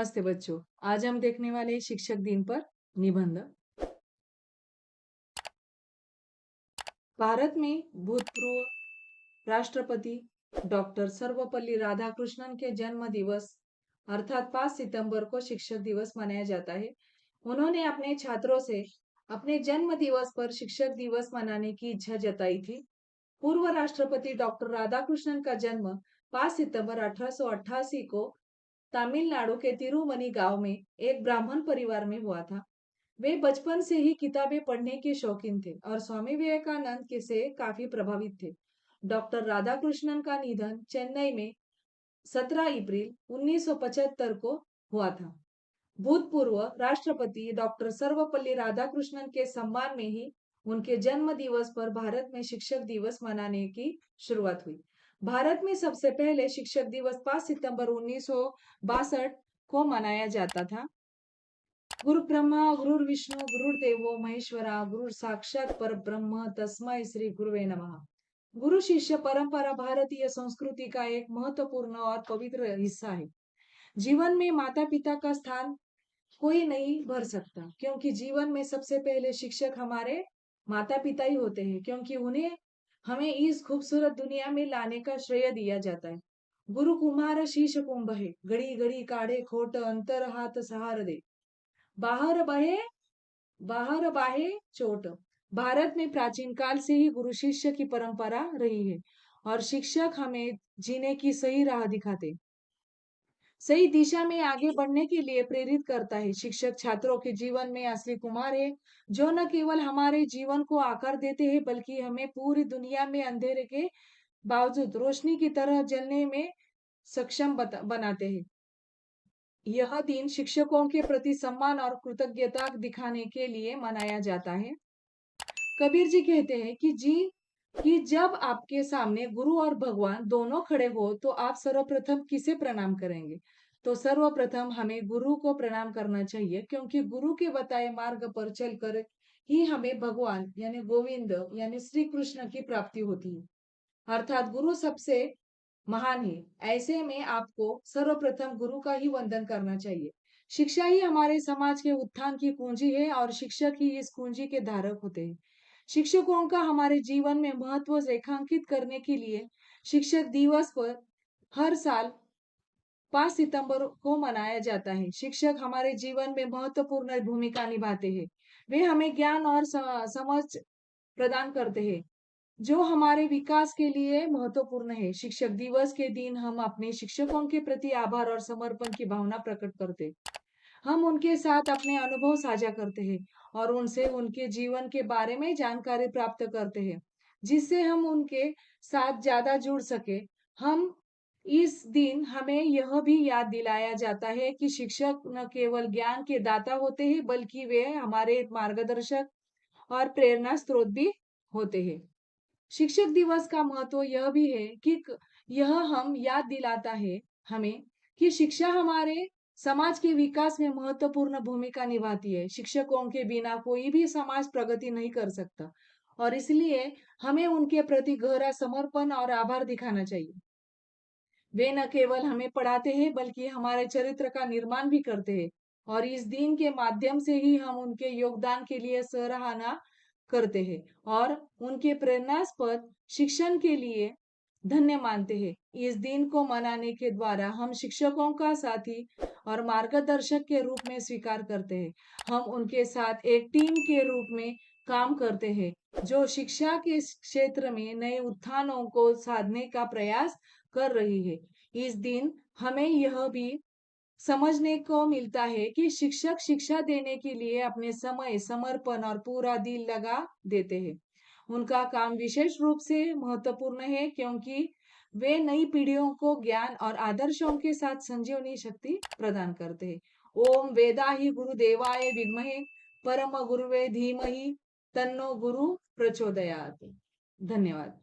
नमस्ते बच्चों। आज हम देखने वाले हैं शिक्षक दिन पर निबंध। भारत में भूतपूर्व राष्ट्रपति डॉक्टर सर्वपल्ली राधाकृष्णन के जन्म दिवस अर्थात 5 सितंबर को शिक्षक दिवस मनाया जाता है। उन्होंने अपने छात्रों से अपने जन्म दिवस पर शिक्षक दिवस मनाने की इच्छा जताई थी। पूर्व राष्ट्रपति डॉक्टर राधाकृष्णन का जन्म 5 सितंबर 1888 को तमिलनाडु के तिरुमनी गांव में एक ब्राह्मण परिवार में हुआ था। वे बचपन से ही किताबें पढ़ने के शौकीन थे और स्वामी विवेकानंद के से काफी प्रभावित थे। डॉक्टर राधाकृष्णन का निधन चेन्नई में 17 अप्रैल 1975 को हुआ था। भूतपूर्व राष्ट्रपति डॉक्टर सर्वपल्ली राधाकृष्णन के सम्मान में ही उनके जन्म दिवस पर भारत में शिक्षक दिवस मनाने की शुरुआत हुई। भारत में सबसे पहले शिक्षक दिवस 5 सितंबर 1962 को मनाया जाता था। गुरु ब्रह्मा गुरु विष्णु गुरुदेवो महेश्वरा गुरु साक्षात परब्रह्म तस्मै श्री गुरुवे नमः। गुरु शिष्य परंपरा भारतीय संस्कृति का एक महत्वपूर्ण और पवित्र हिस्सा है। जीवन में माता पिता का स्थान कोई नहीं भर सकता, क्योंकि जीवन में सबसे पहले शिक्षक हमारे माता पिता ही होते हैं, क्योंकि उन्हें हमें इस खूबसूरत दुनिया में लाने का श्रेय दिया जाता है। गुरु कुम्हार शीश कुंभ है, घड़ी घड़ी काढ़े खोट अंतर हाथ सहार दे, बाहर बहे बाहर बाहे चोट। भारत में प्राचीन काल से ही गुरु शिष्य की परंपरा रही है और शिक्षक हमें जीने की सही राह दिखाते, सही दिशा में आगे बढ़ने के लिए प्रेरित करता है। शिक्षक छात्रों के जीवन में असली कुम्हार है, जो न केवल हमारे जीवन को आकार देते हैं, बल्कि हमें पूरी दुनिया में अंधेरे के बावजूद रोशनी की तरह जलने में सक्षम बनाते हैं। यह दिन शिक्षकों के प्रति सम्मान और कृतज्ञता दिखाने के लिए मनाया जाता है। कबीर जी कहते हैं कि जब आपके सामने गुरु और भगवान दोनों खड़े हो तो आप सर्वप्रथम किसे प्रणाम करेंगे? तो सर्वप्रथम हमें गुरु को प्रणाम करना चाहिए, क्योंकि गुरु के बताए मार्ग पर चलकर ही हमें भगवान यानी गोविंद यानी श्री कृष्ण की प्राप्ति होती है। अर्थात गुरु सबसे महान है। ऐसे में आपको सर्वप्रथम गुरु का ही वंदन करना चाहिए। शिक्षा ही हमारे समाज के उत्थान की कुंजी है और शिक्षक ही इस कुंजी के धारक होते हैं। शिक्षकों का हमारे जीवन में महत्व रेखांकित करने के लिए शिक्षक दिवस पर हर साल 5 सितंबर को मनाया जाता है। शिक्षक हमारे जीवन में महत्वपूर्ण भूमिका निभाते हैं। वे हमें ज्ञान और समझ प्रदान करते हैं, जो हमारे विकास के लिए महत्वपूर्ण है। शिक्षक दिवस के दिन हम अपने शिक्षकों के प्रति आभार और समर्पण की भावना प्रकट करते हैं। हम उनके साथ अपने अनुभव साझा करते हैं और उनसे उनके जीवन के बारे में जानकारी प्राप्त करते हैं, जिससे हम उनके साथ ज्यादा जुड़ सके। हम इस दिन हमें यह भी याद दिलाया जाता है कि शिक्षक न केवल ज्ञान के दाता होते हैं, बल्कि वे हमारे मार्गदर्शक और प्रेरणा स्रोत भी होते हैं। शिक्षक दिवस का महत्व यह भी है कि यह हम याद दिलाता है हमें कि शिक्षा हमारे समाज के विकास में महत्वपूर्ण भूमिका निभाती है। शिक्षकों के बिना कोई भी समाज प्रगति नहीं कर सकता और इसलिए हमें उनके प्रति गहरा समर्पण और आभार दिखाना चाहिए। वे न केवल हमें पढ़ाते हैं, बल्कि हमारे चरित्र का निर्माण भी करते हैं और इस दिन के माध्यम से ही हम उनके योगदान के लिए सराहना करते हैं और उनके प्रेरणास्पद शिक्षण के लिए धन्य मानते हैं। इस दिन को मनाने के द्वारा हम शिक्षकों का साथी और मार्गदर्शक के रूप में स्वीकार करते हैं। हम उनके साथ एक टीम के रूप में काम करते हैं, जो शिक्षा के क्षेत्र में नए उत्थानों को साधने का प्रयास कर रही है। इस दिन हमें यह भी समझने को मिलता है कि शिक्षक शिक्षा देने के लिए अपने समय, समर्पण और पूरा दिल लगा देते हैं। उनका काम विशेष रूप से महत्वपूर्ण है, क्योंकि वे नई पीढ़ियों को ज्ञान और आदर्शों के साथ संजीवनी शक्ति प्रदान करते हैं। ओम वेदाहि गुरुदेवाय विद्महे परम गुरुवे धीमहि तन्नो गुरु प्रचोदयात्। धन्यवाद।